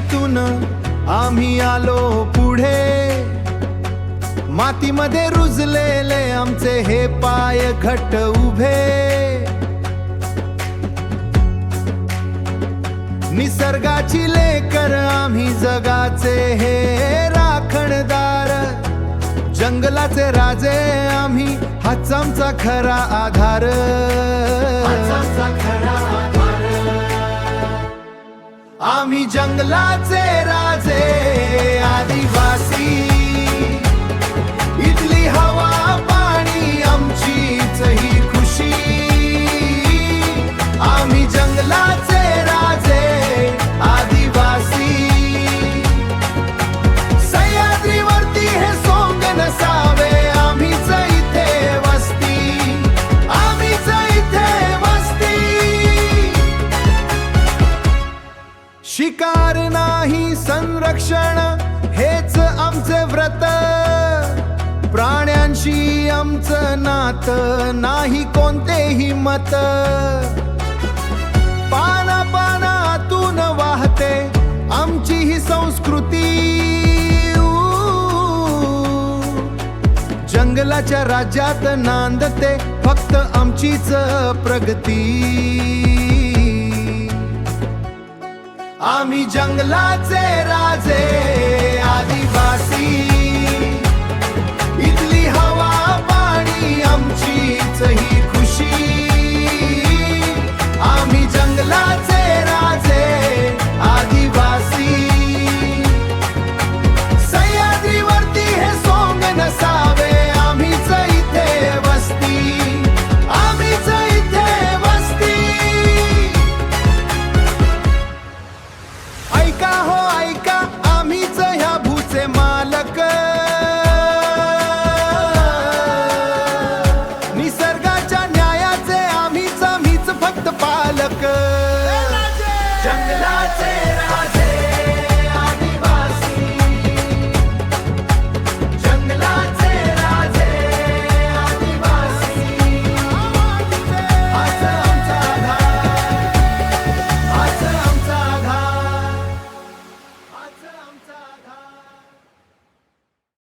संस्कृतीतून आम्ही आलो पुढे, मातीमध्ये रुजलेले आमचे हे पाय घट्ट उभे, निसर्गाची लेकर आम्ही जगाचे हे राखणदार, जंगलाचे राजे आम्ही, हाच आमचा खरा आधार, आम्ही जंगलाचे राजे आदिवासी, इथली हवा पाणी आमचीच ही खुशी, आम्ही जंगलाचे राजे आदिवासी, सह्याद्रीवरती हे सोंग नसावे आम्हीच इथे वस्ती, आम्हीच इथे वस्ती, शिकार नाही संरक्षण हेच आमचे व्रत, प्राण्यांशी आमचं नातं नाही कोणतेही मत, पाना पानातून वाहते आमची ही संस्कृती, जंगलाच्या राज्यात नांदते फक्त आमचीच प्रगती, आम्ही जंगलाचे राजे आदिवासी, इथली हवा पाणी आमचीच ही खुशी,